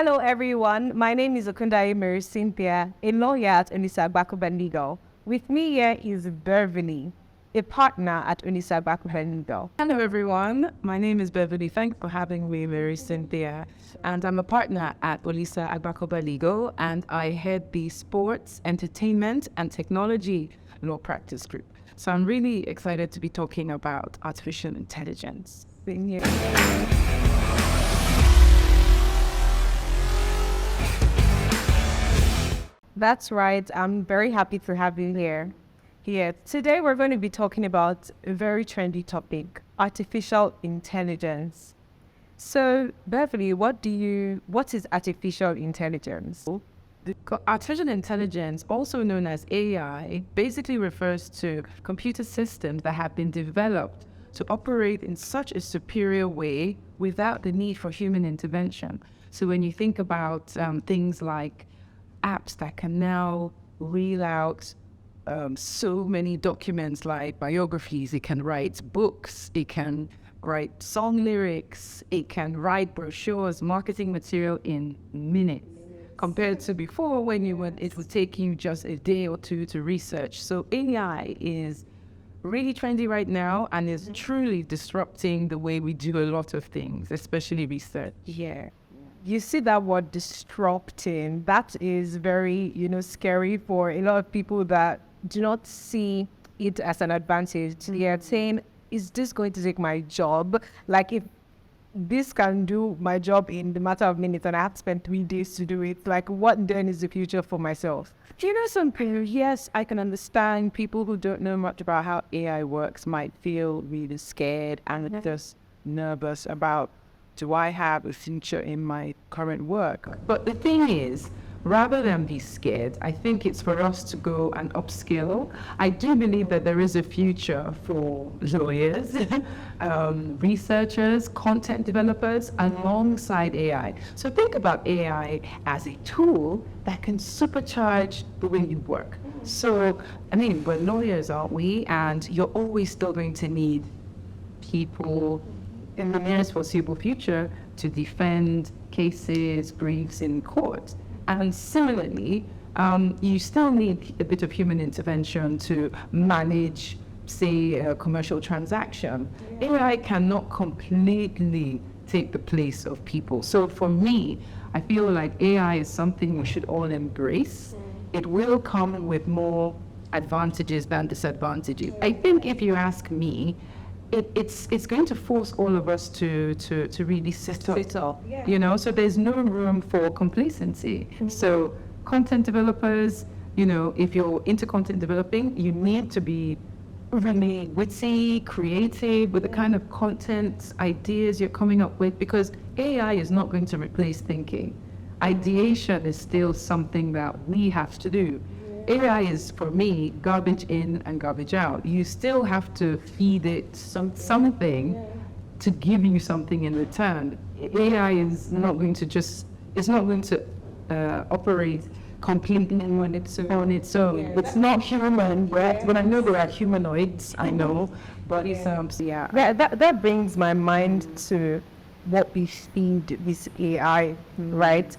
Hello, everyone. My name is Okunda Mary Cynthia, a lawyer at Onisa Agbakoba Legal. With me here is Beverly, a partner at Onisa Agbakoba Legal. Hello, everyone. My name is Beverly. Thanks for having me, Mary Cynthia. And I'm a partner at Olisa Agbakoba Legal, and I head the Sports, Entertainment, and Technology Law Practice Group. So I'm really excited to be talking about artificial intelligence. That's right. I'm very happy to have you here. Today we're going to be talking about a very trendy topic, artificial intelligence. So, Beverly, what is artificial intelligence? Artificial intelligence, also known as AI, basically refers to computer systems that have been developed to operate in such a superior way without the need for human intervention. So when you think about things like apps that can now reel out so many documents like biographies, it can write books, it can write song lyrics, it can write brochures, marketing material in minutes, compared to before when it would take you just a day or two to research. So AI is really trendy right now and is truly disrupting the way we do a lot of things, especially research. Yeah. You see that word disrupting, that is very, scary for a lot of people that do not see it as an advantage. They are saying, is this going to take my job? Like if this can do my job in the matter of minutes and I have to spend 3 days to do it, like what then is the future for myself? Something, yes, I can understand people who don't know much about how AI works might feel really scared and just nervous about, do I have a future in my current work? But the thing is, rather than be scared, I think it's for us to go and upskill. I do believe that there is a future for lawyers, researchers, content developers, alongside AI. So think about AI as a tool that can supercharge the way you work. So, we're lawyers, aren't we? And you're always still going to need people in the nearest foreseeable future to defend cases, briefs in court. And similarly, you still need a bit of human intervention to manage, say, a commercial transaction. AI cannot completely take the place of people. So for me, I feel like AI is something we should all embrace. It will come with more advantages than disadvantages. I think if you ask me, it's going to force all of us to really sit up. So there's no room for complacency. So content developers, if you're into content developing, you need to be really witty, creative with the kind of content ideas you're coming up with, because AI is not going to replace thinking. Ideation is still something that we have to do. AI is, for me, garbage in and garbage out. You still have to feed it something to give you something in return. AI is not going to operate completely on its own. It's not human. When I know there are humanoids, I know, but it's That brings my mind to what we feed with AI, right?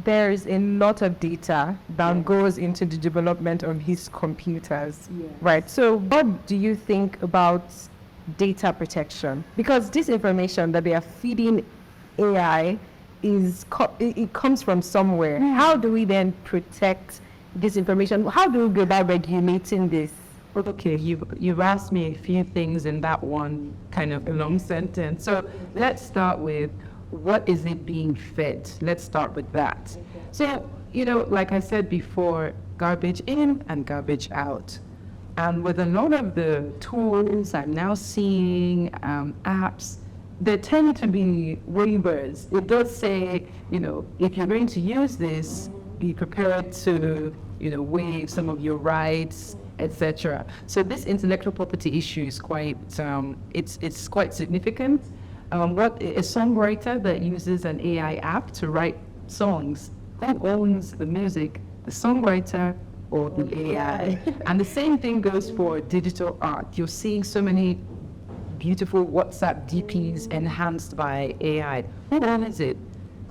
There's a lot of data that goes into the development of his computers, right? So what do you think about data protection? Because this information that they are feeding AI it comes from somewhere. How do we then protect this information? How do we go about regulating this? Okay, you've asked me a few things in that one kind of long sentence. So let's start with, what is it being fed? Let's start with that. So, like I said before, garbage in and garbage out. And with a lot of the tools I'm now seeing, apps, there tend to be waivers. It does say, if you're going to use this, be prepared to, waive some of your rights, etc. So this intellectual property issue is quite, it's quite significant. What a songwriter that uses an AI app to write songs, that owns the music, the songwriter or the AI. And the same thing goes for digital art. You're seeing so many beautiful WhatsApp DPs enhanced by AI. Who owns it?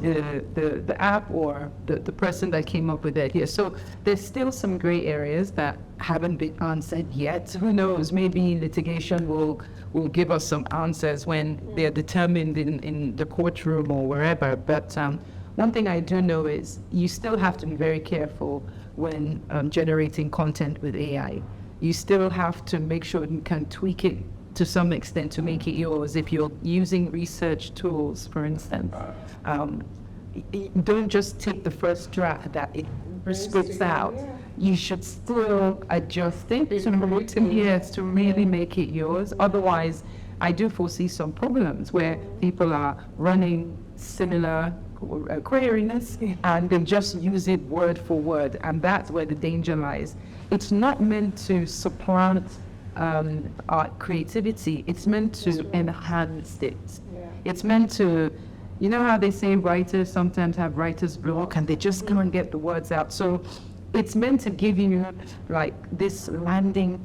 the app or the person that came up with the idea. So there's still some gray areas that haven't been answered yet. Who knows? Maybe litigation will give us some answers when they're determined in the courtroom or wherever. But one thing I do know is you still have to be very careful when generating content with AI. You still have to make sure you can tweak it to some extent to make it yours. If you're using research tools, for instance, don't just take the first draft that it spits out. You should still adjust it to really make it yours. Otherwise, I do foresee some problems where people are running similar queries and they just use it word for word, and that's where the danger lies. It's not meant to supplant our creativity. It's meant to enhance it. It's meant to, you know how they say writers sometimes have writer's block and they just can't get the words out. So it's meant to give you like this landing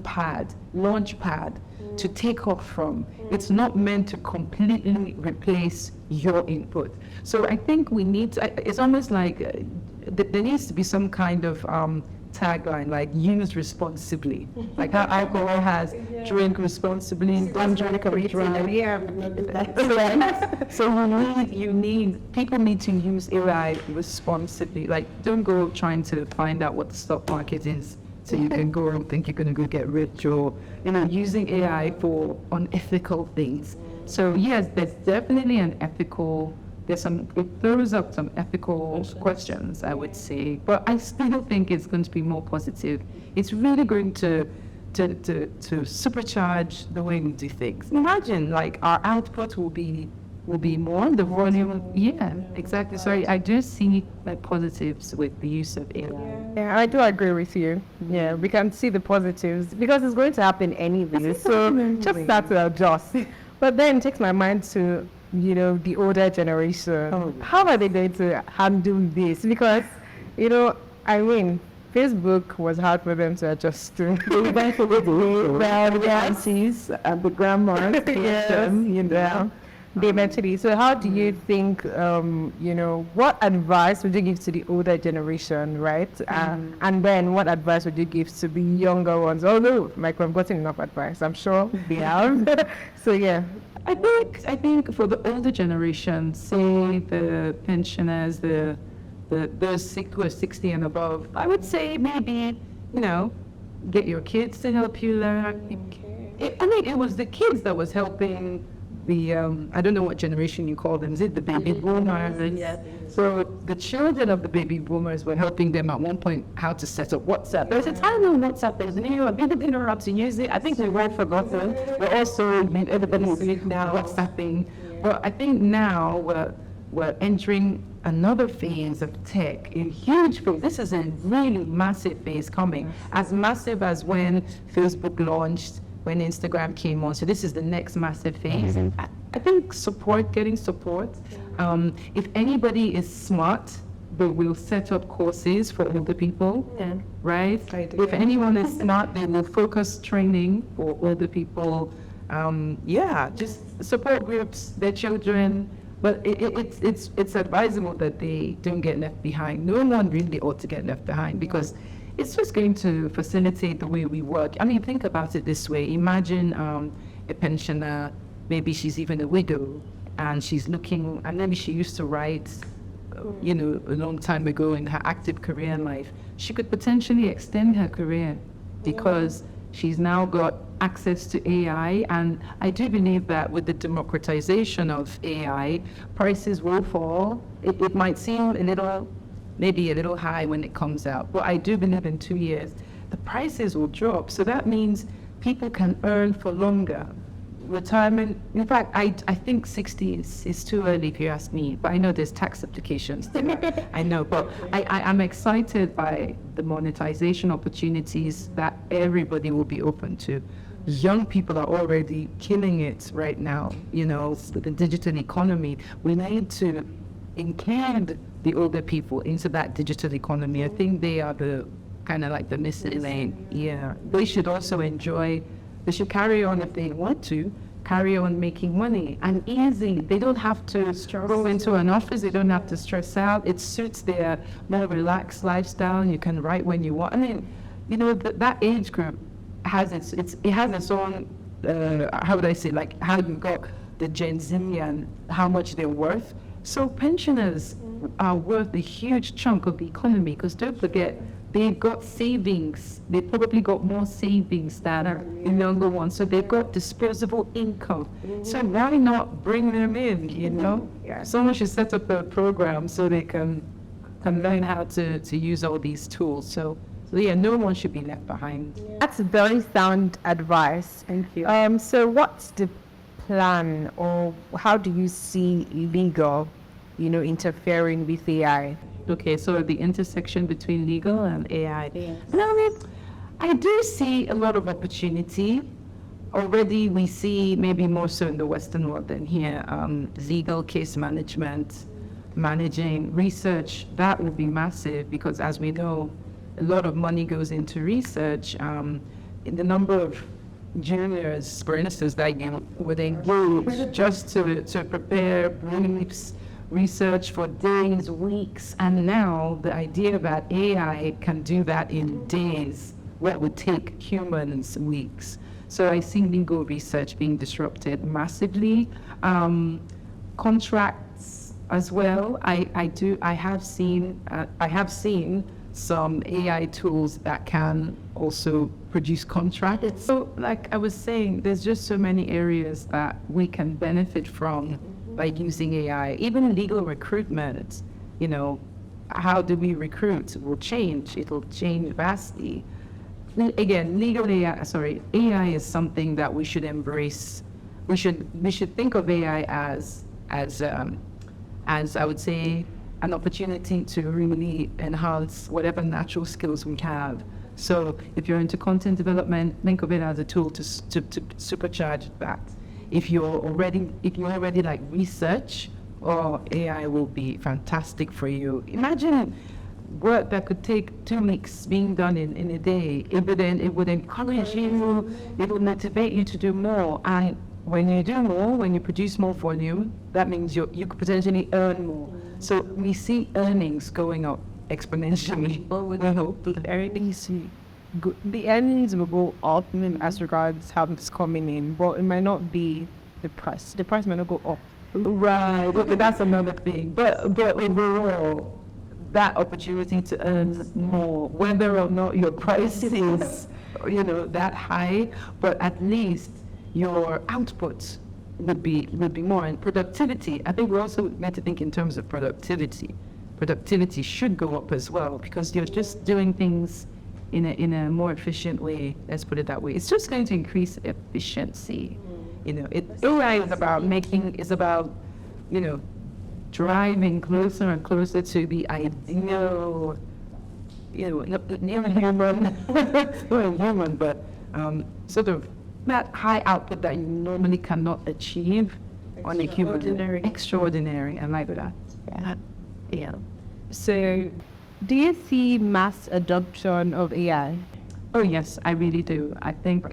pad, launch pad to take off from. It's not meant to completely replace your input. So I think we need to, it's almost like there needs to be some kind of tagline, like use responsibly. Like how alcohol has drink responsibly, don't drink or drive. Yeah. So people need to use AI responsibly. Like don't go trying to find out what the stock market is so you can go and think you're going to go get rich, or using AI for unethical things. So yes, there's definitely an ethical. It throws up some ethical questions, I would say, but I still think it's going to be more positive. It's really going to supercharge the way we do things. Imagine, like, our output will be more, the volume. Yeah, exactly. So I do see like positives with the use of AI. Yeah, I do agree with you. Yeah, we can see the positives because it's going to happen anyway. So just start to adjust. But then it takes my mind to the older generation. Oh. How are they going to handle this? Because, Facebook was hard for them to adjust to. They went for the aunties and the grandmas. They eventually. So how do you think, what advice would you give to the older generation, right? And then what advice would you give to the younger ones? Although, Mike, we've gotten enough advice, I'm sure we have. So, yeah. I think for the older generation, say the pensioners, those who are 60 and above, I would say maybe, get your kids to help you learn. It was the kids that was helping the, I don't know what generation you call them, is it the baby boomers? Yeah. So the children of the baby boomers were helping them at one point how to set up WhatsApp. There was a time when WhatsApp was new, I've been interrupted to use it. I think they were forgotten, but also everybody's now WhatsApping. But I think now we're entering another phase of tech, a huge phase. This is a really massive phase coming, as massive as when Facebook launched, when Instagram came on. So this is the next massive phase. I think getting support. If anybody is smart, they will set up courses for older people, right? If anyone is smart, they will focus training for older people. Just support groups, their children. But it's advisable that they don't get left behind. No one really ought to get left behind because it's just going to facilitate the way we work. I mean, think about it this way. Imagine a pensioner, maybe she's even a widow, and she's looking, and maybe she used to write, a long time ago in her active career in life. She could potentially extend her career because she's now got access to AI, and I do believe that with the democratization of AI, prices will fall. It might seem maybe a little high when it comes out, but I do believe in 2 years, the prices will drop. So that means people can earn for longer. Retirement, in fact, I think 60 is too early if you ask me, but I know there's tax implications. I know, but I'm excited by the monetization opportunities that everybody will be open to. Young people are already killing it right now, the digital economy. We need to include the older people into that digital economy. I think they are the kind of like the missing lane. Yeah, they should also they should carry on if they want to carry on making money and easy. They don't have to go into an office. They don't have to stress out. It suits their more relaxed lifestyle. You can write when you want. I mean, that age group has it has its own, how would I say, like how you got the Gen Z and how much they're worth. So pensioners are worth a huge chunk of the economy, because don't forget, they've got savings. They probably got more savings than the younger ones. So they've got disposable income. So why not bring them in, Yeah. Someone should set up a program so they can learn how to use all these tools. So yeah, no one should be left behind. That's very sound advice. Thank you. So what's the plan, or how do you see legal, interfering with AI? Okay, so the intersection between legal and AI. Yes. I do see a lot of opportunity. Already we see, maybe more so in the Western world than here, legal case management, managing research. That will be massive, because as we know, a lot of money goes into research. In the number of juniors, for instance, that would engage just to prepare briefs, research for days, weeks, and now the idea that AI can do that in days, what would take humans weeks. So I see legal research being disrupted massively. Contracts as well. I have seen some AI tools that can also produce contracts. So like I was saying, there's just so many areas that we can benefit from by using AI. Even legal recruitment, how do we recruit will change. It'll change vastly. Again, AI is something that we should embrace. We should think of AI as I would say, an opportunity to really enhance whatever natural skills we have. So if you're into content development, think of it as a tool to supercharge that. If you're already like research, AI will be fantastic for you. Imagine work that could take 2 weeks being done in a day. It would encourage you, it would motivate you to do more. And when you do more, when you produce more volume, that means you could potentially earn more. So we see earnings going up exponentially. The earnings will go up as regards how it's coming in, but it might not be the price. The price might not go up. Right, but that's another thing. But overall, that opportunity to earn more, whether or not your price is, that high, but at least your output would be more. And productivity, I think we're also meant to think in terms of productivity. Productivity should go up as well, because you're just doing things in a more efficient way. Let's put it that way. It's just going to increase efficiency. AI is about driving closer and closer to the ideal, near human, but sort of that high output that you normally cannot achieve on a human. Extraordinary, I like that. Yeah. So, do you see mass adoption of AI? Oh yes, I really do. I think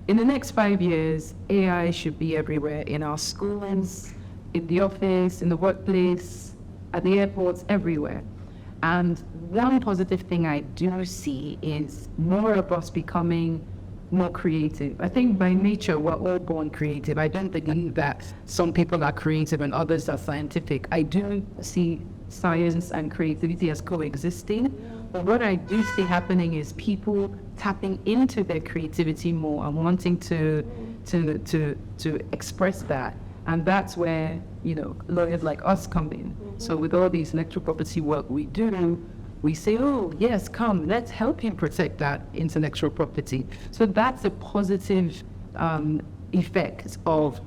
in the next 5 years, AI should be everywhere, in our schools, in the office, in the workplace, at the airports, everywhere. And one positive thing I do see is more of us becoming more creative. I think by nature, we're all born creative. I don't believe that some people are creative and others are scientific. I do see science and creativity as coexisting. But what I do see happening is people tapping into their creativity more and wanting to express that. And that's where, lawyers like us come in. So with all these intellectual property work we do, we say, oh, yes, come, let's help you protect that intellectual property. So that's a positive effect of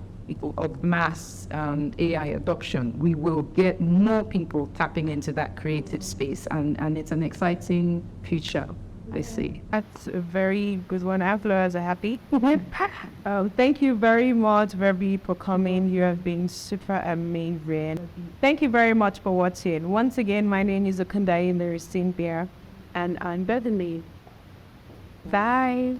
mass AI adoption. We will get more people tapping into that creative space, and it's an exciting future, I see. That's a very good one. Lawyers are happy. Thank you very much, Verbi, for coming. You have been super amazing. Thank you very much for watching. Once again, my name is Okundai Cynthia, and I'm Bethany. Bye.